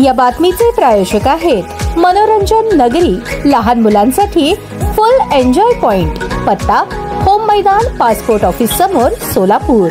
या बातमीचे प्रायोजक आहेत मनोरंजन नगरी, लहान मुलांसाठी फुल एन्जॉय पॉइंट, पत्ता होम मैदान, पासपोर्ट ऑफिस समोर, सोलापूर।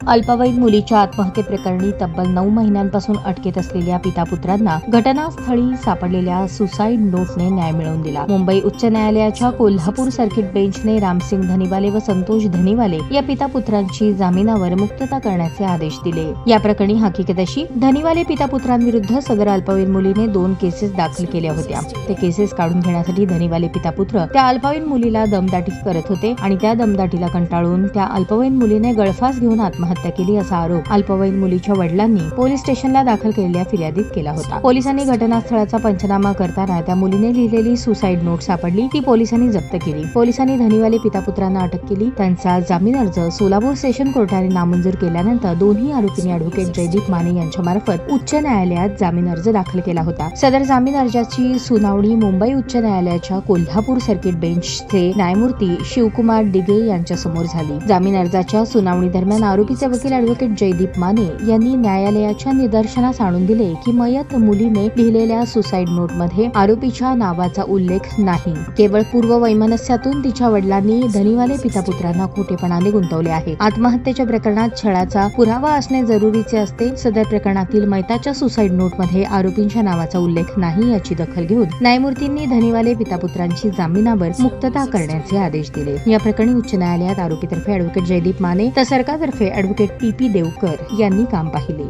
अल्पवयीन मुलीच्या आत्महत्येप्रकरणी तब्बल 9 महिन्यांपासून अटकेत असलेल्या पिता-पुत्रांना घटनास्थळी सापडलेल्या सुसाईड नोटने न्याय मिळवून दिला। मुंबई उच्च न्यायालयाच्या कोल्हापूर सर्किट बेंचने रामसिंग धनीवाले व संतोष धनीवाले या पिता-पुत्रांची जामिनावर मुक्तता करण्याचे आदेश दिले। या प्रकरणी हकीकत अशी, धनीवाले पिता-पुत्रांविरुद्ध सदर अल्पवयीन मुलीने 2 केसेस दाखल केल्या होत्या। ते केसेस काढून घेण्यासाठी धनीवाले पिता-पुत्र त्या अल्पवयीन मुलीला दमदाटी करत होते आणि त्या दमदाटीला कंटाळून त्या अल्पवयीन मुलीने गळफास घेऊन आत्महत्या केली असा आरोप अल्पवयीन मुलीच्या वडिलांनी पोलीस स्टेशनला दाखल केलेल्या फिर्यादीत केला होता। पोलिसांनी घटनास्थळाचा पंचनामा करताना त्या मुलीने लिहिलेली सुसाईड नोट सापडली, ती पोलिसांनी जप्त केली। पोलिसांनी धनीवाले पिता-पुत्रांना अटक केली। त्यांचा जामीन अर्ज सोलापूर सेशन कोर्टाने नामंजूर केल्यानंतर दोन्ही आरोपींनी ॲडव्होकेट जयदीप माने यांच्यामार्फत उच्च न्यायालयात जामीन अर्ज दाखल केला होता। सदर जामीन अर्जाची सुनावणी मुंबई उच्च न्यायालयाच्या कोल्हापूर सर्किट बेंचचे न्यायमूर्ती शिवकुमार डिगे यांच्या समोर झाली। जामीन अर्जाच्या सुनावणी दरम्यान आरोपीचे वकील ॲडव्होकेट जयदीप माने यांनी न्यायालयाच्या निदर्शनास आणून दिले की मयत मुलीने लिहिलेल्या सुसाईड नोटमध्ये आरोपीच्या नावाचा उल्लेख नाही। केवळ पूर्व वैमनस्यातून तिच्या वडिलांनी धनीवाले पिता-पुत्रांना खोटेपणाने गुंतवले आहे। आत्महत्येच्या प्रकरणात छळाचा पुरावा असणे जरुरीचे असते। सदर प्रकरणातील मयताच्या सुसाईड नोटमध्ये आरोपींच्या नावाचा उल्लेख नाही याची दखल घेऊन न्यायमूर्तींनी धनीवाले पिता-पुत्रांची जामिनावर मुक्तता करण्याचे आदेश दिले। या प्रकरणी उच्च न्यायालयात आरोपीतर्फे ॲडव्होकेट जयदीप माने तर सरकारतर्फे ॲडव्होकेट पी देवकर यांनी काम पाहिले।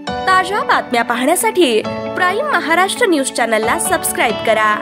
ताज्या बातम्या पाहण्यासाठी प्राईम महाराष्ट्र न्यूज चॅनलला सबस्क्राईब करा।